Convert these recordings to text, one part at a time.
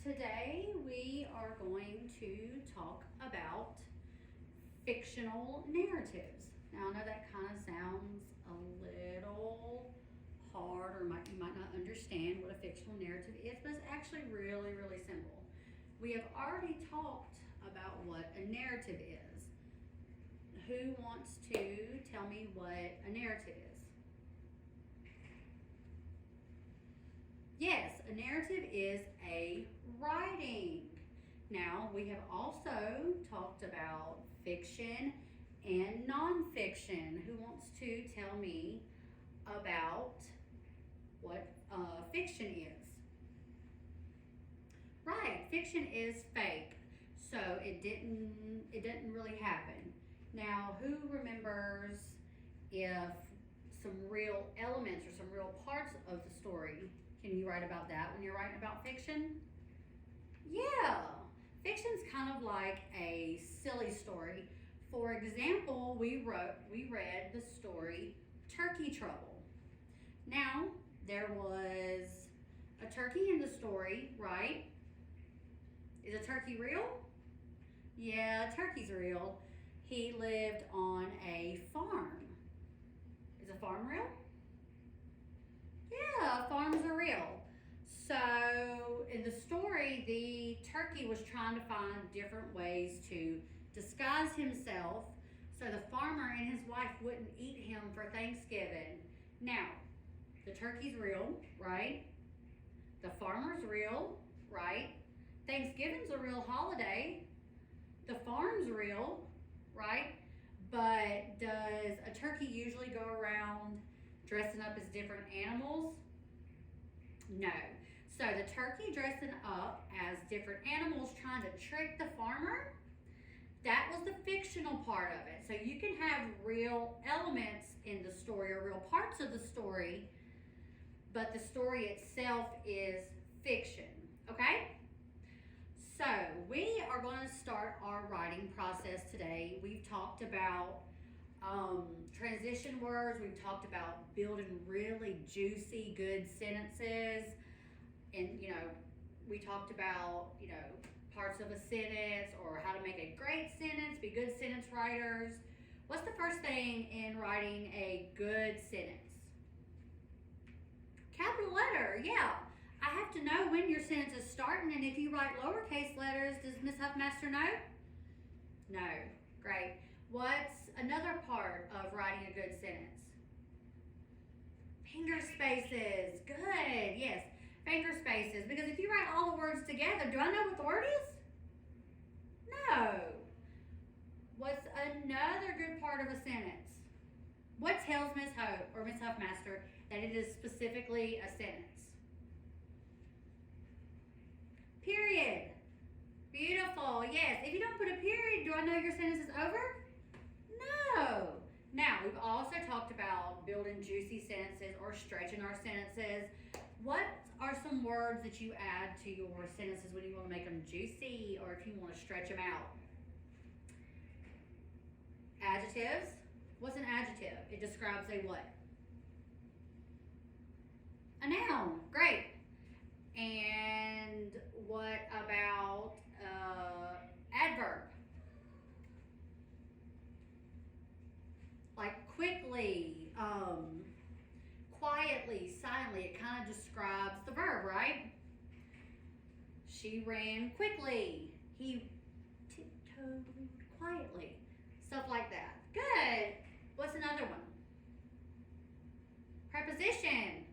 Today we are going to talk about fictional narratives. Now I know that kind of sounds a little hard, or you might not understand what a fictional narrative is, but it's actually really, really simple. We have already talked about what a narrative is. Who wants to tell me what a narrative is? Yes, a narrative is a writing. Now, we have also talked about fiction and nonfiction. Who wants to tell me about what fiction is? Right, fiction is fake, so it didn't really happen. Now, who remembers if some real elements or some real parts of the story? Can you write about that when you're writing about fiction? Yeah, fiction's kind of like a silly story. For example, we read the story Turkey Trouble. Now, there was a turkey in the story, right? Is a turkey real? Yeah, a turkey's real. He lived on a farm. Is a farm real? Yeah, farms are real. So in the story, the turkey was trying to find different ways to disguise himself so the farmer and his wife wouldn't eat him for Thanksgiving. Now, the turkey's real, right? The farmer's real, right? Thanksgiving's a real holiday. The farm's real, right? But does a turkey usually go around dressing up as different animals? No. So the turkey dressing up as different animals trying to trick the farmer, that was the fictional part of it. So you can have real elements in the story or real parts of the story, but the story itself is fiction, okay? So we are going to start our writing process today. We've talked about transition words. We've talked about building really juicy, good sentences. And, we talked about, parts of a sentence or how to make a great sentence, be good sentence writers. What's the first thing in writing a good sentence? Capital letter, yeah. I have to know when your sentence is starting, and if you write lowercase letters, does Miss Huffmaster know? No. Great. What's another part of writing a good sentence? Finger spaces. Good. Yes. Finger spaces. Because if you write all the words together, do I know what the word is? No. What's another good part of a sentence? What tells Miss Hope or Miss Huffmaster that it is specifically a sentence? Period. Beautiful. Yes. If you don't put a period, do I know your sentence is over? No. Now, we've also talked about building juicy sentences or stretching our sentences. What are some words that you add to your sentences when you want to make them juicy or if you want to stretch them out? Adjectives. What's an adjective? It describes a what? A noun. Great. And what about adverb? Like quickly, quietly, silently. It kind of describes the verb, right? She ran quickly. He tiptoed quietly. Stuff like that. Good. What's another one? Preposition.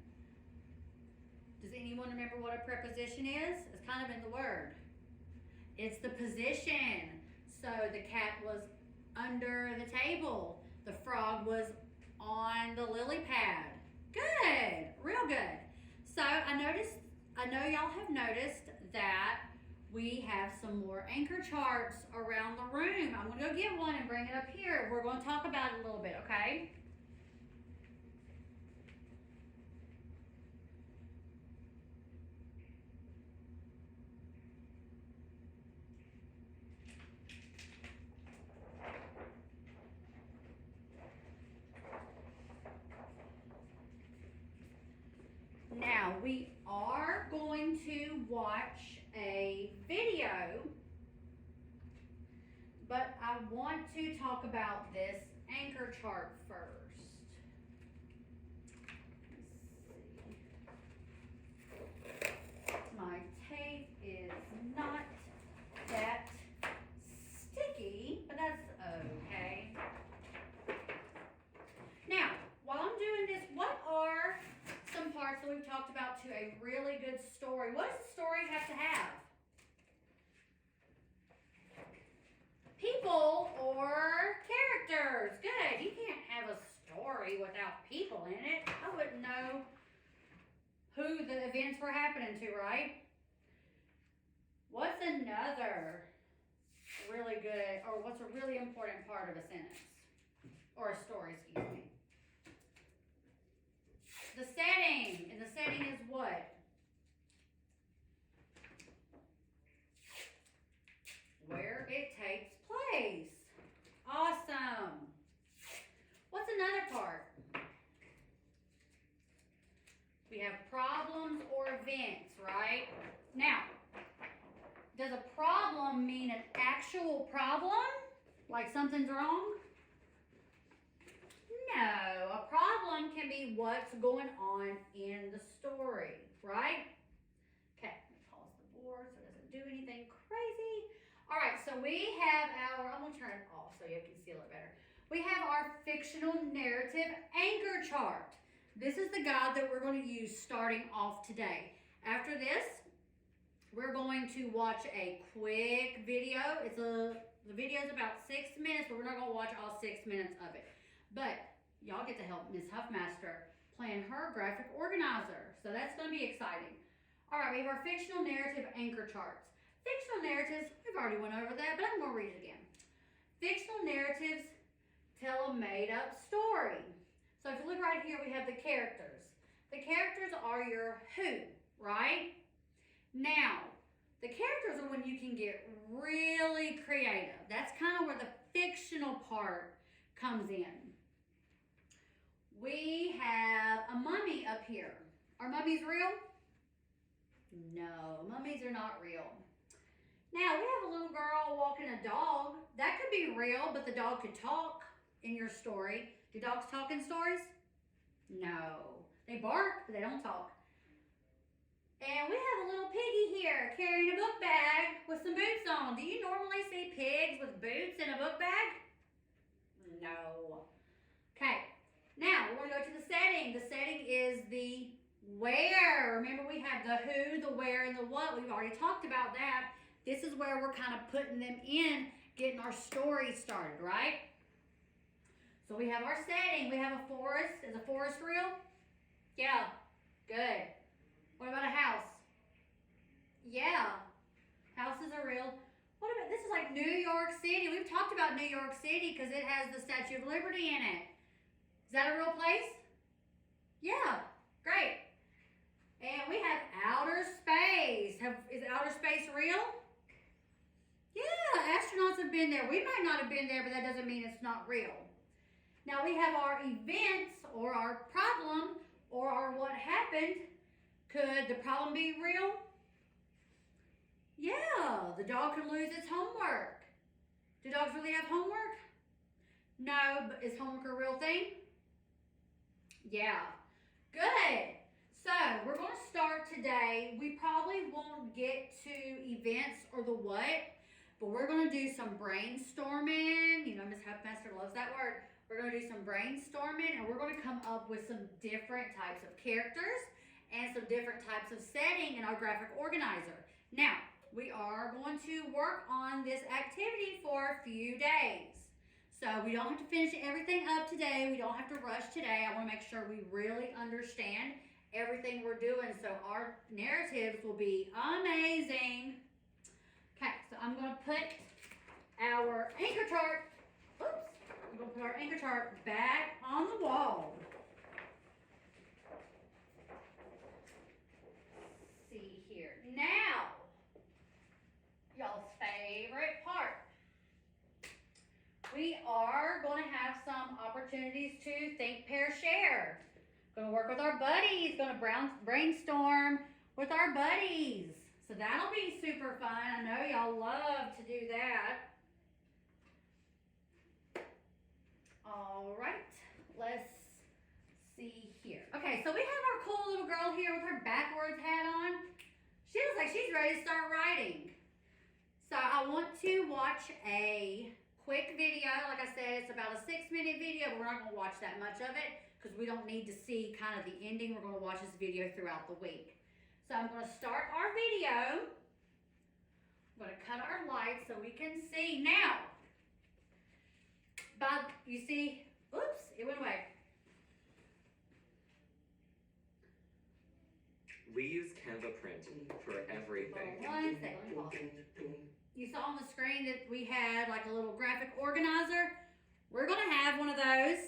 Does anyone remember what a preposition is? It's kind of in the word. It's the position. So the cat was under the table. The frog was on the lily pad. Good, real good. So I know y'all have noticed that we have some more anchor charts around the room. I'm gonna go get one and bring it up here. We're gonna talk about it a little bit, okay? Now, we are going to watch a video, but I want to talk about this anchor chart first. Let's see. My tape is not that sticky, but that's okay. Now, while I'm doing this, what are some parts that we've talked about to a really good story? What does a story have to have? People or characters. Good. You can't have a story without people in it. I wouldn't know who the events were happening to, right? What's another really good, or what's a really important part of a sentence? Or a story, excuse me. The setting. And the setting is what? Where it takes place. Awesome. What's another part? We have problems or events, right? Now, does a problem mean an actual problem? Like something's wrong? No, a problem can be what's going on in the story, right? Okay, let me pause the board so it doesn't do anything crazy. All right, so we have our, I'm going to turn it off so you can see a little better. We have our fictional narrative anchor chart. This is the guide that we're going to use starting off today. After this, we're going to watch a quick video. The video is about 6 minutes, but we're not going to watch all 6 minutes of it. But y'all get to help Miss Huffmaster plan her graphic organizer. So that's going to be exciting. All right, we have our fictional narrative anchor charts. Fictional narratives, we've already went over that, but I'm going to read it again. Fictional narratives tell a made-up story. So if you look right here, we have the characters. The characters are your who, right? Now, the characters are when you can get really creative. That's kind of where the fictional part comes in. We have a mummy up here. Are mummies real? No, mummies are not real. Now, we have a little girl walking a dog. That could be real, but the dog could talk in your story. Do dogs talk in stories? No. They bark, but they don't talk. And we have a little piggy here carrying a book bag with some boots on. Do you normally see pigs with boots in a book bag? No. Okay. Now, we're going to go to the setting. The setting is the where. Remember, we have the who, the where, and the what. We've already talked about that. This is where we're kind of putting them in, getting our story started, right? So we have our setting. We have a forest. Is a forest real? Yeah. Good. What about a house? Yeah. Houses are real. What about, this is like New York City. We've talked about New York City because it has the Statue of Liberty in it. Is that a real place? Yeah. Great. And we have outer space. Is outer space real? Yeah, astronauts have been there. We might not have been there, but that doesn't mean it's not real. Now we have our events or our problem or our what happened. Could the problem be real? Yeah, the dog could lose its homework. Do dogs really have homework? No, but is homework a real thing? Yeah. Good. So we're going to start today. We probably won't get to events or the what, but we're going to do some brainstorming. You know, Miss Huffmaster loves that word. We're going to do some brainstorming, and we're going to come up with some different types of characters and some different types of setting in our graphic organizer. Now, we are going to work on this activity for a few days. So we don't have to finish everything up today. We don't have to rush today. I want to make sure we really understand everything we're doing so our narratives will be amazing. Okay, so I'm going to put our anchor chart, I'm going to put our anchor chart back on the wall. Let's see here. Now, y'all's favorite part. We are going to have some opportunities to think, pair, share. Going to work with our buddies. Going to brainstorm with our buddies. So that'll be super fun. I know y'all love to do that. All right, let's see here. Okay, so we have our cool little girl here with her backwards hat on. She looks like she's ready to start writing. So I want to watch a quick video. Like I said, it's about a 6-minute video, but we're not going to watch that much of it because we don't need to see kind of the ending. We're going to watch this video throughout the week. So I'm going to start our video. I'm going to cut our lights so we can see. Now, you see, oops, it went away. We use Canva print for everything. One second. You saw on the screen that we had like a little graphic organizer. We're going to have one of those.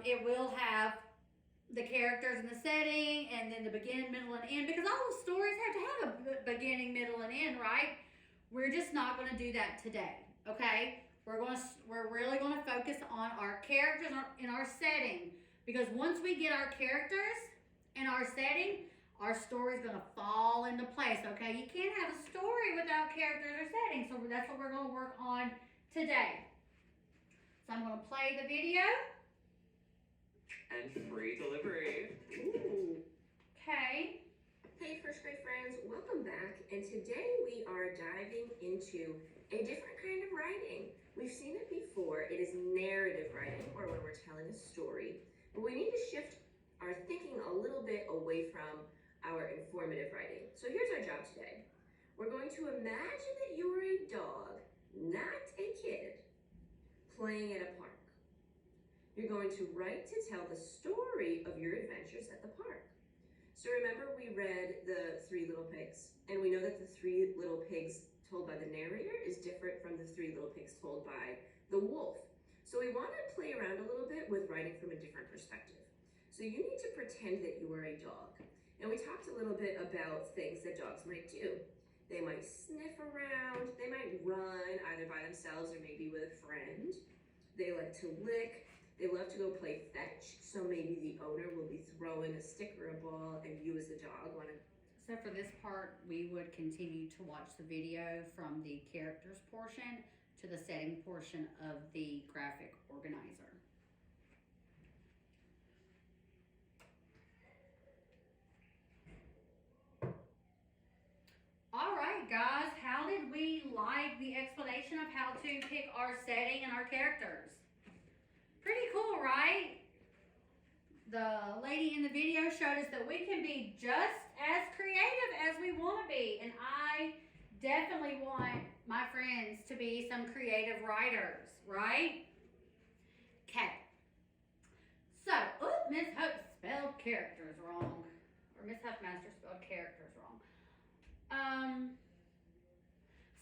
It will have the characters and the setting, and then the beginning, middle, and end, because all the stories have to have a beginning, middle, and end, right? We're just not going to do that today, okay? We're really going to focus on our characters in our setting, because once we get our characters and our setting, our story's going to fall into place, okay? You can't have a story without characters or setting, so that's what we're going to work on today. So I'm going to play the video. And free delivery. Ooh. Okay. Hey first grade friends, welcome back. And today we are diving into a different kind of writing. We've seen it before. It is narrative writing, or when we're telling a story. But we need to shift our thinking a little bit away from our informative writing. So here's our job today. We're going to imagine that you are a dog, not a kid, playing at a park. You're going to write to tell the story of your adventures at the park. So remember we read The Three Little Pigs, and we know that The Three Little Pigs told by the narrator is different from The Three Little Pigs told by the wolf. So we want to play around a little bit with writing from a different perspective. So you need to pretend that you are a dog. And we talked a little bit about things that dogs might do. They might sniff around, they might run either by themselves or maybe with a friend. They like to lick. They love to go play fetch, so maybe the owner will be throwing a stick or a ball and you as the dog want to... So for this part, we would continue to watch the video from the characters portion to the setting portion of the graphic organizer. All right, guys, how did we like the explanation of how to pick our setting and our characters? Pretty cool, right? The lady in the video showed us that we can be just as creative as we want to be. And I definitely want my friends to be some creative writers, right? Okay. So, Miss Huff spelled characters wrong. Or Miss Huffmaster spelled characters wrong.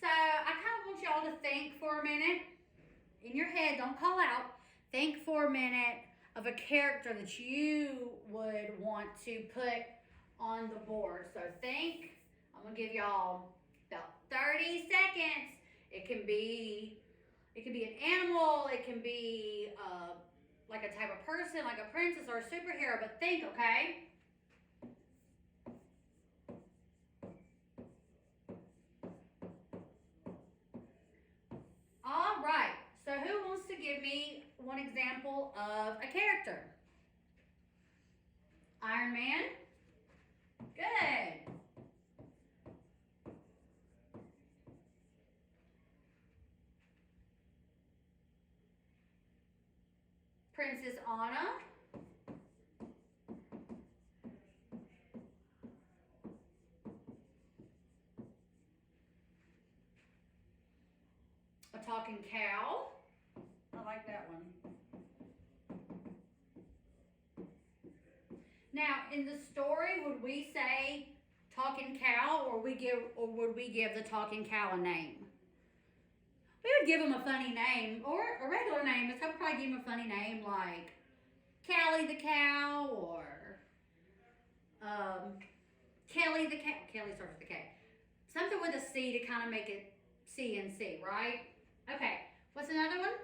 So I kind of want y'all to think for a minute. In your head, don't call out. Think for a minute of a character that you would want to put on the board. So think, I'm going to give y'all about 30 seconds. It can be an animal. It can be like a type of person, like a princess or a superhero. But think, okay? All right. So who wants to give me one example of a character? Iron Man? Good. Princess Anna? A talking cow? I like that one. Now, in the story, would we say talking cow, or would we give the talking cow a name? We would give him a funny name, or a regular name. But I would probably give him a funny name like Callie the cow, or Kelly the cow. Kelly starts with a K. Something with a C to kind of make it C and C, right? Okay. What's another one?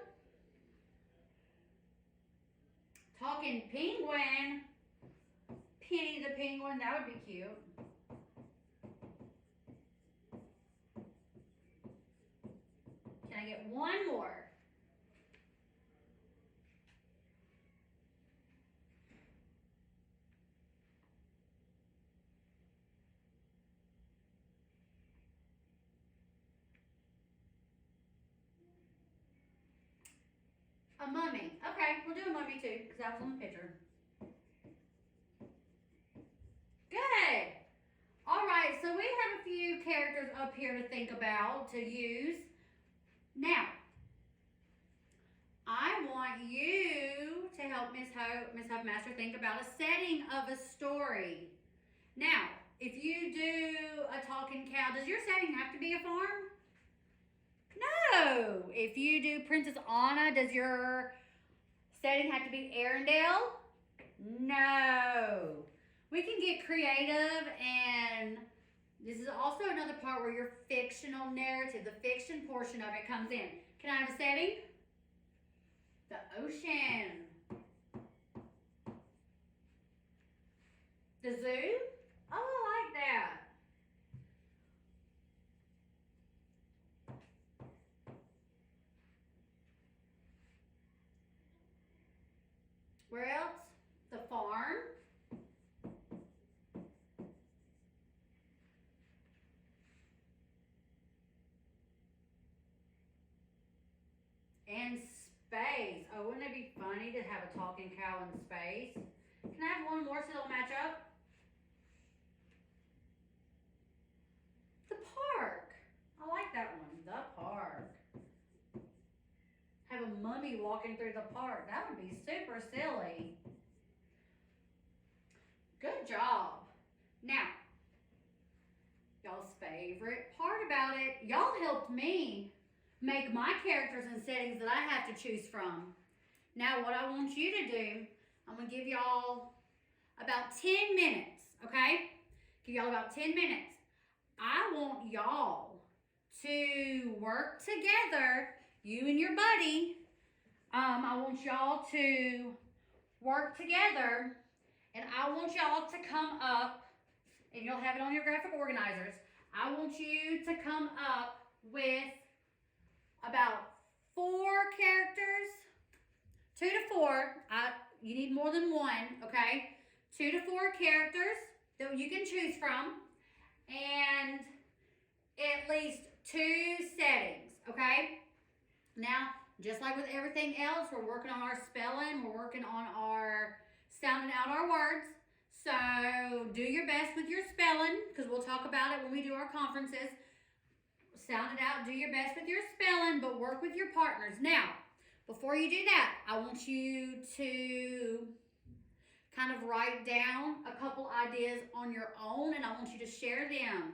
Talking penguin. Penny the penguin. That would be cute. I get one more? A mummy. Okay, we'll do a mummy too, because that was on the picture. Good. All right, so we have a few characters up here to think about, to use. Now, I want you to help Miss Huffmaster think about a setting of a story. Now, if you do a talking cow, does your setting have to be a farm? No. If you do Princess Anna, does your setting have to be Arendelle? No. We can get creative, and this is also another part where your fictional narrative, the fiction portion of it comes in. Can I have a setting? The ocean. The zoo? Oh, I like that. Where else? The farm. And space. Oh, wouldn't it be funny to have a talking cow in space? Can I have one more so they'll match up? The park. I like that one. The park. Have a mummy walking through the park. That would be super silly. Good job. Now, y'all's favorite part about it, y'all helped me make my characters and settings that I have to choose from. Now, what I want you to do, I'm going to give y'all about 10 minutes, okay? Give y'all about 10 minutes. I want y'all to work together, you and your buddy. I want y'all to work together, and I want y'all to come up, and you'll have it on your graphic organizers. I want you to come up with about 4 characters, 2 to 4. You need more than one, okay? 2 to 4 characters that you can choose from, and at least 2 settings, okay? Now, just like with everything else, we're working on our spelling, we're working on our sounding out our words. So do your best with your spelling, because we'll talk about it when we do our conferences. Sound it out, do your best with your spelling, but work with your partners. Now, before you do that, I want you to kind of write down a couple ideas on your own, and I want you to share them.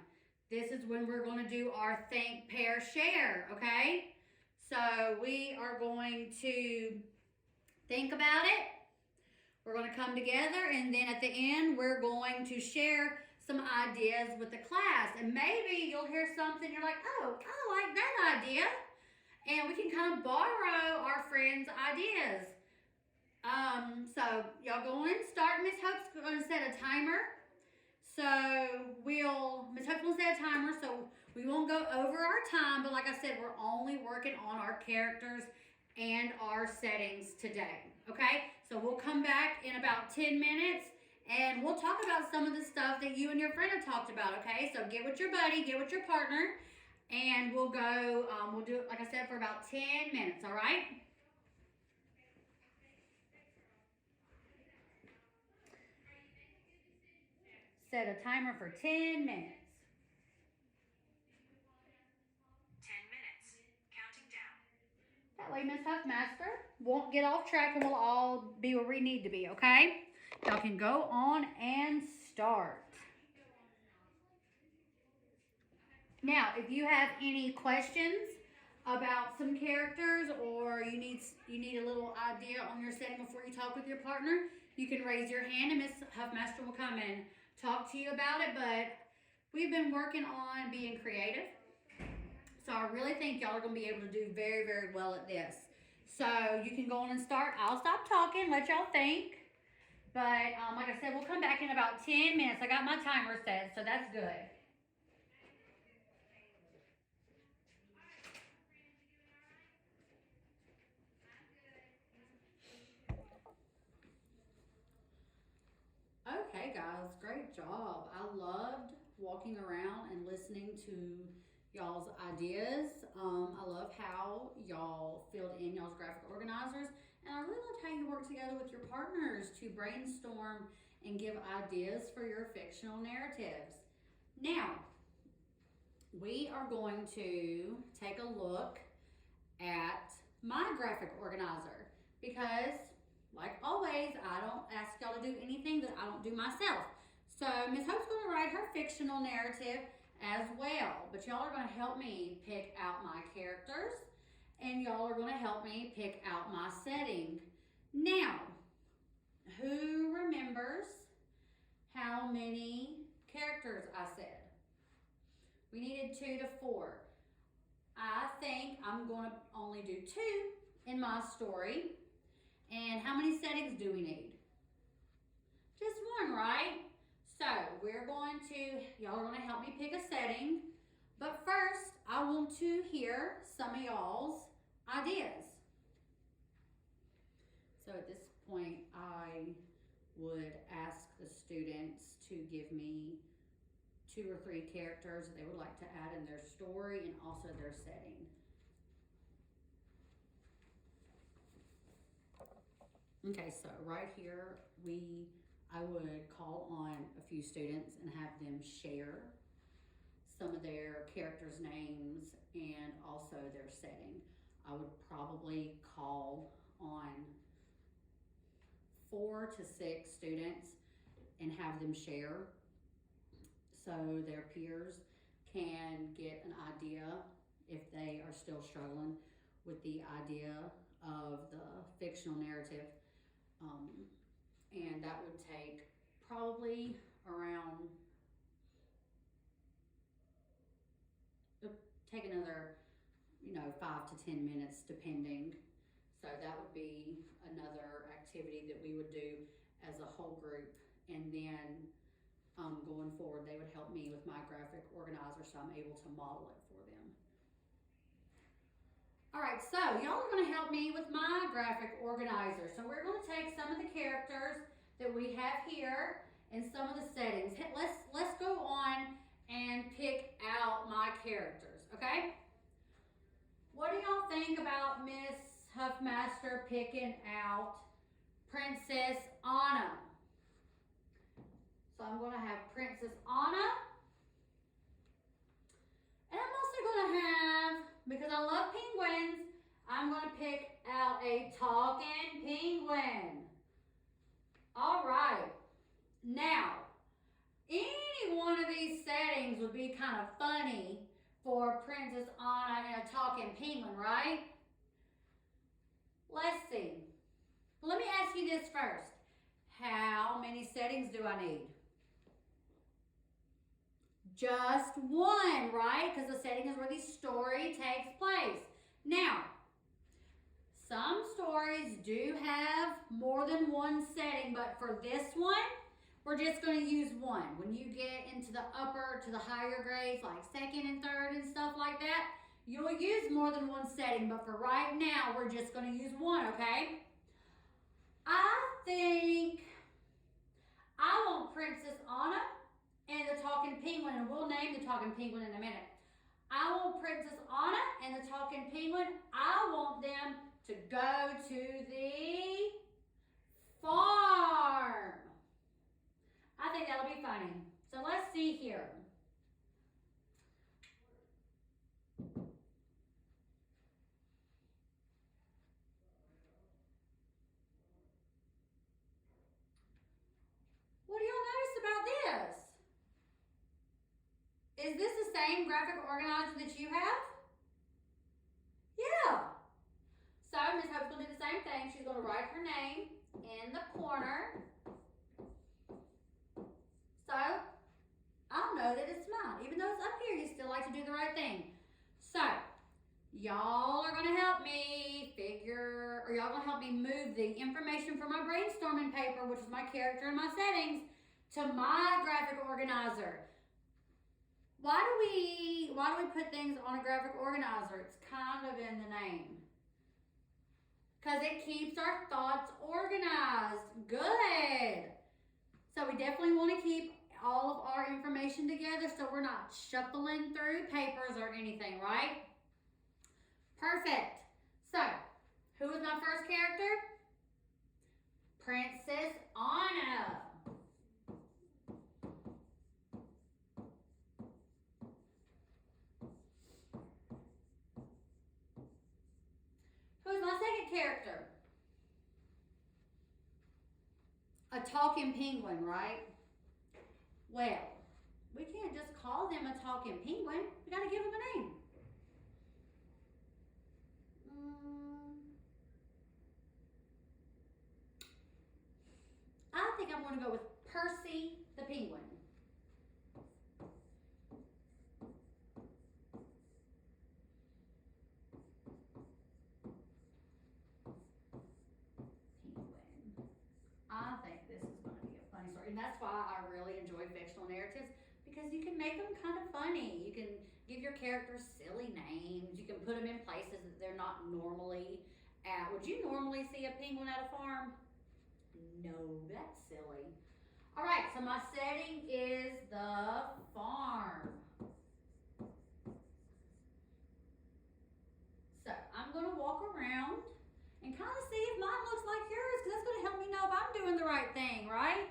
This is when we're going to do our think, pair, share, okay? So we are going to think about it. We're going to come together, and then at the end, we're going to share some ideas with the class. And maybe you'll hear something, you're like, oh, I like that idea. And we can kind of borrow our friends' ideas. So y'all go on and start. Miss Hope's going to set a timer. So Miss Hope's going to set a timer, so we won't go over our time, but like I said, we're only working on our characters and our settings today, okay? So we'll come back in about 10 minutes, and we'll talk about some of the stuff that you and your friend have talked about, okay? So get with your buddy, get with your partner, and we'll go, we'll do it, like I said, for about 10 minutes, all right? Set a timer for 10 minutes. 10 minutes. Counting down. That way Miss Huffmaster won't get off track, and we'll all be where we need to be, okay? Y'all can go on and start. Now, if you have any questions about some characters, or you need a little idea on your setting before you talk with your partner, you can raise your hand and Miss Huffmaster will come and talk to you about it. But we've been working on being creative, so I really think y'all are going to be able to do very, very well at this. So you can go on and start. I'll stop talking, let y'all think. But like I said, we'll come back in about 10 minutes. I got my timer set, so that's good. great job. I loved walking around and listening to y'all's ideas. I love how y'all filled in y'all's graphic organizers. And I really loved how you work together with your partners to brainstorm and give ideas for your fictional narratives. Now, we are going to take a look at my graphic organizer because, like always, I don't ask y'all to do anything that I don't do myself. So Miss Hope's going to write her fictional narrative as well, but y'all are going to help me pick out my characters and y'all are going to help me pick out my setting. Now, who remembers how many characters I said? We needed 2 to 4. I think I'm going to only do 2 in my story. And how many settings do we need? Just 1, right? So y'all are going to help me pick a setting. But first, I want to hear some of y'all's ideas. So at this point, I would ask the students to give me 2 or 3 characters that they would like to add in their story and also their setting. Okay, so right here, I would call on a few students and have them share some of their characters' names and also their setting. I would probably call on 4 to 6 students and have them share so their peers can get an idea if they are still struggling with the idea of the fictional narrative. And that would take probably around, take another, 5 to 10 minutes depending. So that would be another activity that we would do as a whole group. And then going forward, they would help me with my graphic organizer so I'm able to model it for them. All right, so y'all are going to help me with my graphic organizer. So we're going to take some of the characters that we have here and some of the settings. Let's go on and pick out my characters, okay? What do y'all think about Miss Huffmaster picking out Princess Anna? So I'm going to have Princess Anna. And I'm also going to have, because I love penguins, I'm going to pick out a talking penguin. All right. Now, any one of these settings would be kind of funny for Princess Anna and a talking penguin, right? Let's see. Let me ask you this first. How many settings do I need? Just 1, right? Because the setting is where the story takes place. Now, some stories do have more than 1 setting, but for this one, we're just going to use 1. When you get into the upper to the higher grades, like 2nd and 3rd and stuff like that, you'll use more than 1 setting, but for right now, we're just going to use 1, okay? I think I want Princess Anna and the talking penguin, and we'll name the talking penguin in a minute. I want Princess Anna and the talking penguin, I want them to go to the farm. I think that'll be funny. So let's see here. What do y'all notice about this? Is this the same graphic organizer that you have? Yeah. So Miss Hope's going to do the same thing. She's going to write her name in the corner. So I'll know that it's mine. Even though it's up here, you still like to do the right thing. So y'all are going to help me y'all going to help me move the information from my brainstorming paper, which is my character and my settings, to my graphic organizer. Why do we put things on a graphic organizer? It's kind of in the name. Because it keeps our thoughts organized. Good. So we definitely want to keep all of our information together so we're not shuffling through papers or anything, right? Perfect. So, who was my first character? Princess Anna. Who's my second character? A talking penguin, right? Well, we can't just call them a talking penguin. We gotta give them a name. I think I'm gonna go with Percy the penguin. I think this is going to be a funny story. And that's why I really enjoy fictional narratives, because you can make them kind of funny. You can give your characters silly names. You can put them in places that they're not normally at. Would you normally see a penguin at a farm? No, that's silly. All right, so my setting is the farm. So I'm going to walk around and kind of see if mine looks like yours, because that's going to help me know if I'm doing the right thing, right?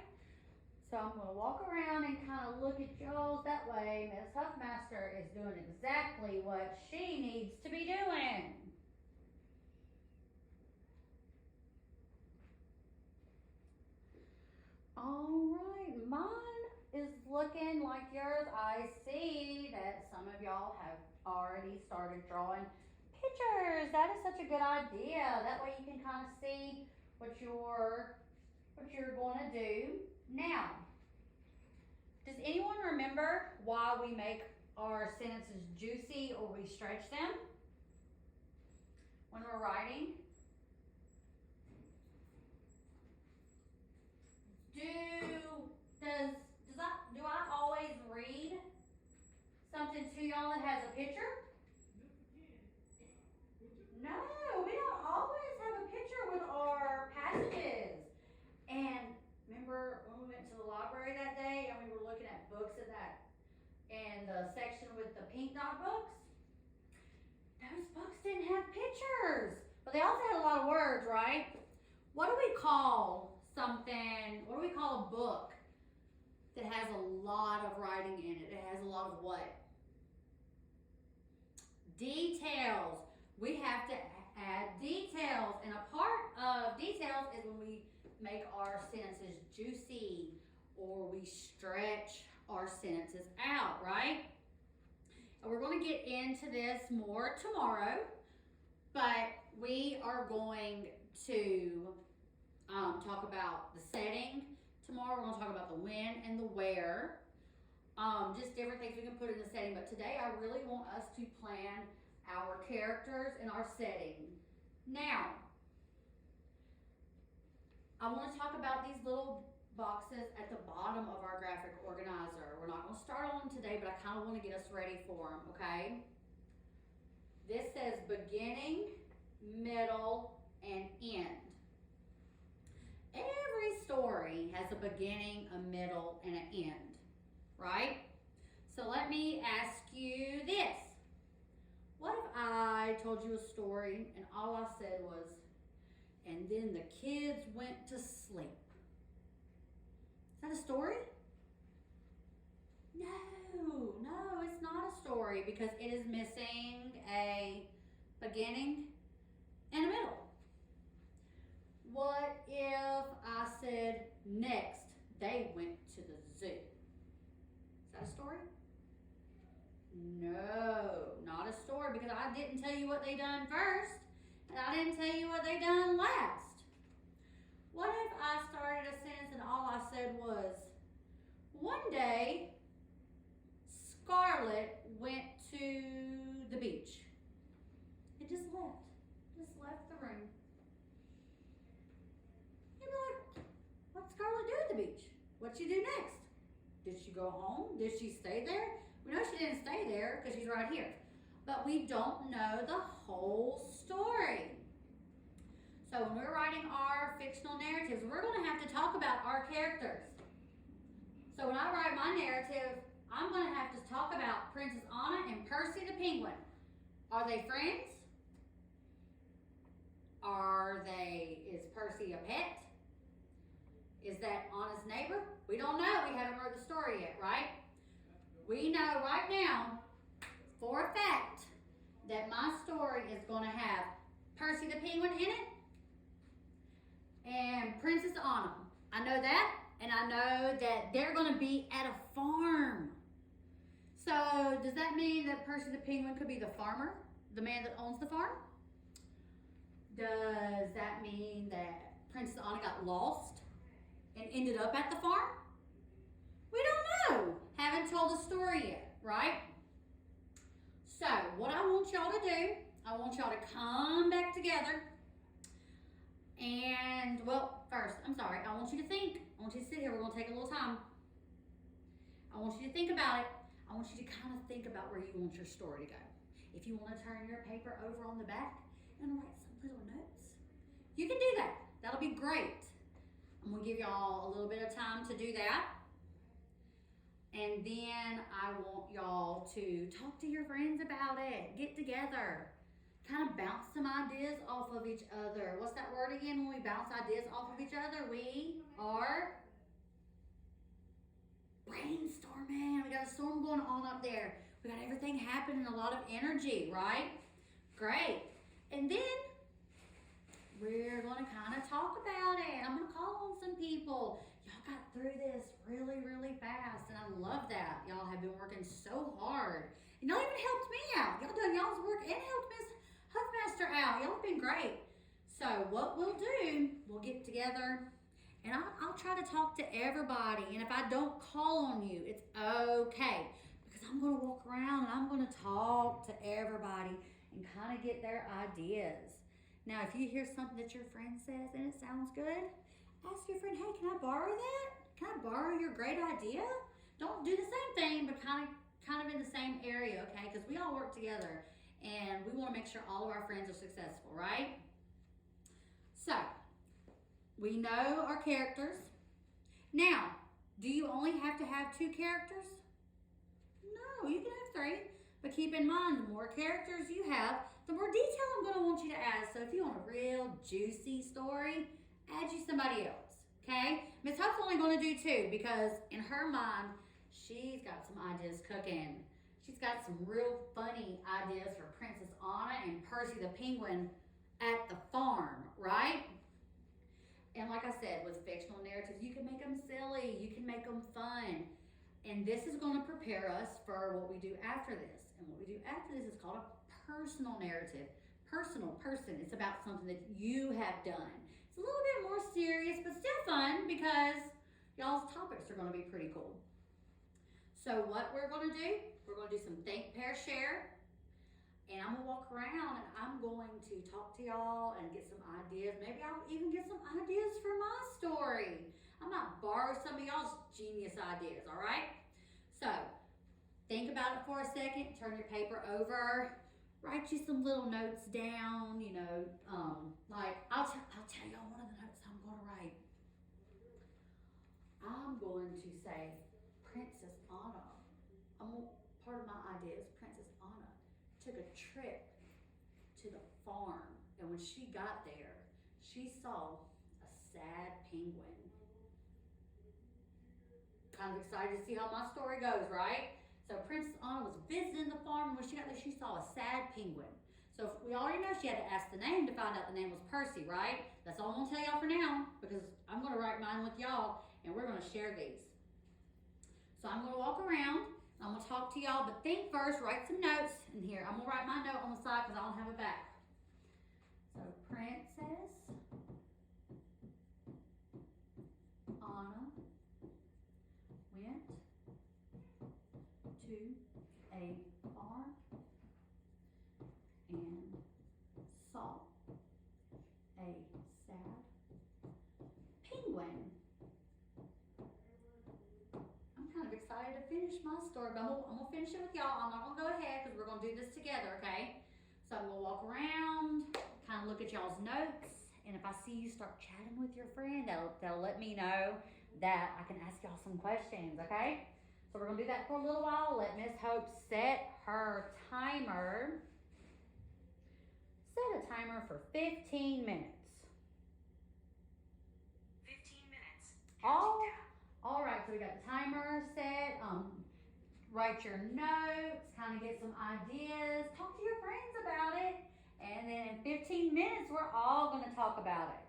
So I'm going to walk around and kind of look at y'all's. That way Ms. Huffmaster is doing exactly what she needs to be doing. All right, mine is looking like yours. I see that some of y'all have already started drawing pictures. That is such a good idea. That way you can kind of see what you're going to do. Now, does anyone remember why we make our sentences juicy or we stretch them when we're writing? Do I always read something to y'all that has a picture? No, we don't always have a picture with our passages. And remember when we went to the library that day and we were looking at books in the section with the pink dot books? Those books didn't have pictures, but they also had a lot of words, right? What do we call a book that has a lot of writing in it? It has a lot of what? Details. We have to add details, and a part of details is when we make our sentences juicy or we stretch our sentences out, right? And we're going to get into this more tomorrow, but we are going to talk about the setting. Tomorrow we're going to talk about the when and the where, just different things we can put in the setting. But today I really want us to plan our characters and our setting. Now, I want to talk about these little boxes at the bottom of our graphic organizer. We're not going to start on them today, but I kind of want to get us ready for them, okay? This says beginning, middle, and end. Every story has a beginning, a middle, and an end, right? So let me ask you this. What if I told you a story and all I said was, and then the kids went to sleep? Is that a story? No, it's not a story because it is missing a beginning and a middle. What if I said, next, they went to the zoo? Is that a story? No, not a story, because I didn't tell you what they done first, and I didn't tell you what they done last. What if I started a sentence and all I said was, one day, Scarlett went to the beach. It just left the room. You'd be like, what'd Scarlett do at the beach? What'd she do next? Did she go home? Did she stay there? We know she didn't stay there because she's right here. But we don't know the whole story. So when we're writing our fictional narratives, we're going to have to talk about our characters. So when I write my my narrative, I'm going to have to talk about Princess Anna and Percy the penguin. Are they friends? Is Percy a pet? Is that Anna's neighbor? We don't know. We haven't read the story yet, right? We know right now, for a fact, that my story is going to have Percy the penguin in it and Princess Anna. I know that, and I know that they're going to be at a farm. So does that mean that Percy the penguin could be the farmer, the man that owns the farm? Does that mean that Princess Anna got lost and ended up at the farm? We don't know. Haven't told the story yet, right? So what I want y'all to do, I want y'all to come back together and, well, first, I'm sorry, I want you to think. I want you to sit here. We're going to take a little time. I want you to think about it. I want you to kind of think about where you want your story to go. If you want to turn your paper over on the back and write some little notes, you can do that. That'll be great. I'm going to give y'all a little bit of time to do that. And then I want y'all to talk to your friends about it. Get together. Kind of bounce some ideas off of each other. What's that word again when we bounce ideas off of each other? We are brainstorming. We got a storm going on up there. We got everything happening, a lot of energy, right? Great. And then we're going to kind of talk about it. I'm going to call on some people. Y'all got through this really, really fast, and I love that. Y'all have been working so hard. And y'all even helped me out. Y'all done y'all's work and helped Miss Huffmaster out. Y'all have been great. So what we'll do, we'll get together, and I'll try to talk to everybody. And if I don't call on you, it's okay, because I'm going to walk around and I'm going to talk to everybody and kind of get their ideas. Now, if you hear something that your friend says and it sounds good, ask your friend, hey, can I borrow that? Can I borrow your great idea? Don't do the same thing, but kind of in the same area, okay? Because we all work together, and we want to make sure all of our friends are successful, right? So, we know our characters. Now, do you only have to have 2 characters? No, you can have 3. But keep in mind, the more characters you have, the more detail I'm going to want you to add. So if you want a real juicy story, add you somebody else, okay? Miss Huff's only going to do 2 because in her mind, she's got some ideas cooking. She's got some real funny ideas for Princess Anna and Percy the penguin at the farm, right? And like I said, with fictional narratives, you can make them silly, you can make them fun. And this is going to prepare us for what we do after this. And what we do after this is called a personal narrative. Personal, person. It's about something that you have done. It's a little bit more serious, but still fun because y'all's topics are going to be pretty cool. So what we're going to do, we're going to do some think, pair, share. And I'm going to walk around and I'm going to talk to y'all and get some ideas. Maybe I'll even get some ideas for my story. I might borrow some of y'all's genius ideas, all right? So think about it for a second. Turn your paper over. Write you some little notes down, you know, like I'll tell y'all one of the notes I'm going to write. I'm going to say Princess Anna. Part of my idea is Princess Anna took a trip to the farm, and when she got there, she saw a sad penguin. Kind of excited to see how my story goes, right? So Princess Anna was visiting the farm, and when she got there, she saw a sad penguin. So we already know she had to ask the name to find out the name was Percy, right? That's all I'm gonna tell y'all for now, because I'm gonna write mine with y'all, and we're gonna share these. So I'm gonna walk around, I'm gonna talk to y'all, but think first, write some notes. And here, I'm gonna write my note on the side because I don't have it back. So Princess Anna went to a farm and saw a sad penguin. I'm kind of excited to finish my story, but I'm gonna finish it with y'all. I'm not gonna go ahead because we're gonna do this together, okay? So I'm gonna walk around, kind of look at y'all's notes, and if I see you start chatting with your friend, that'll let me know that I can ask y'all some questions, okay? So we're gonna do that for a little while. Let Miss Hope set her timer. Set a timer for 15 minutes. 15 minutes. All right, so we got the timer set. Write your notes, kind of get some ideas, talk to your friends about it, and then in 15 minutes, we're all gonna talk about it.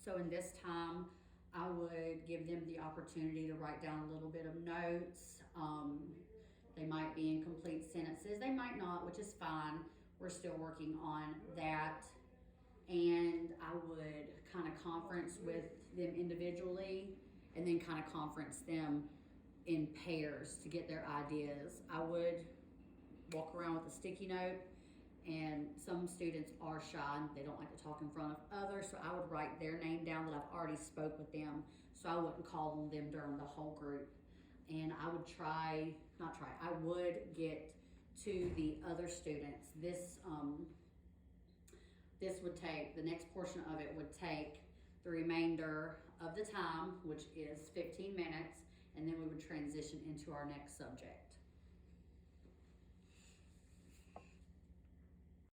So in this time, I would give them the opportunity to write down a little bit of notes. They might be incomplete sentences, they might not, which is fine. We're still working on that. And I would kind of conference with them individually and then kind of conference them in pairs to get their ideas. I would walk around with a sticky note, and some students are shy and they don't like to talk in front of others, so I would write their name down that I've already spoke with them, so I wouldn't call on them during the whole group. And I would I would get to the other students. This would take, the next portion of it would take the remainder of the time, which is 15 minutes, and then we would transition into our next subject.